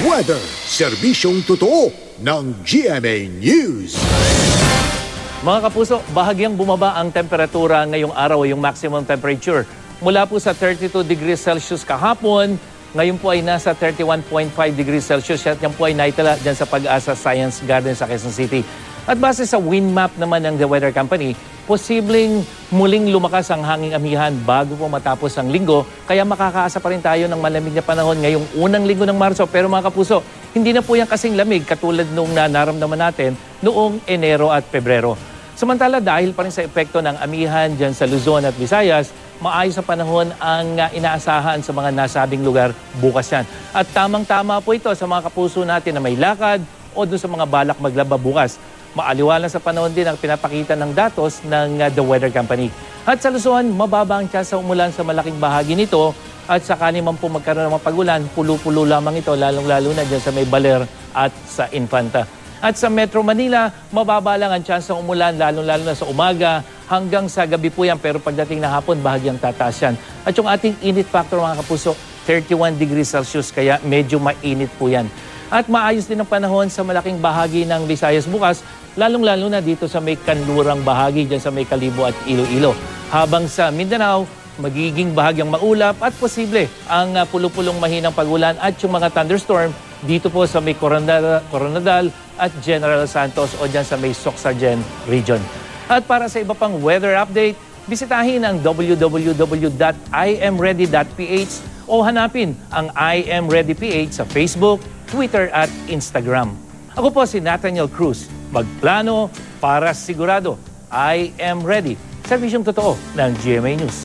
Weather, serbisyong totoo ng GMA News. Mga kapuso, bahagyang bumaba ang temperatura ngayong araw, yung maximum temperature. Mula po sa 32 degrees Celsius kahapon, ngayon po ay nasa 31.5 degrees Celsius at yan po ay naitala dyan sa Pag-asa Science Garden sa Quezon City. At base sa wind map naman ng The Weather Company, posibleng muling lumakas ang hanging amihan bago po matapos ang linggo. Kaya makakaasa pa rin tayo ng malamig na panahon ngayong unang linggo ng Marso. Pero mga kapuso, hindi na po yan kasing lamig katulad nung naramdaman natin noong Enero at Pebrero. Samantala, dahil pa rin sa epekto ng amihan dyan sa Luzon at Visayas, maayos na panahon ang inaasahan sa mga nasabing lugar bukas yan. At tamang-tama po ito sa mga kapuso natin na may lakad o doon sa mga balak maglaba bukas. Maaliwalas sa panahon din ang pinapakita ng datos ng The Weather Company. At sa Luzon, mababa ang tsansa umulan sa malaking bahagi nito at sakali man po magkaroon ng mga pagulan, pulo-pulo lamang ito, lalong-lalo na dyan sa may Baler at sa Infanta. At sa Metro Manila, mababa lang ang tsansa umulan, lalong-lalo na sa umaga hanggang sa gabi po yan. Pero pagdating na hapon, bahagyang tataas yan. At yung ating init factor mga kapuso, 31 degrees Celsius, kaya medyo mainit po yan. At maayos din ang panahon sa malaking bahagi ng Visayas bukas, lalong-lalo na dito sa may kanlurang bahagi, dyan sa may Kalibo at Iloilo. Habang sa Mindanao, magiging bahagyang maulap at posible ang pulo-pulong mahinang pagulan at yung mga thunderstorm dito po sa may Coronadal at General Santos o dyan sa may Soxargen region. At para sa iba pang weather update, bisitahin ang www.imready.ph o hanapin ang I Am Ready PH sa Facebook, Twitter at Instagram. Ako po si Nathaniel Cruz. Magplano para sigurado. I am ready. Serbisyong totoo ng GMA News.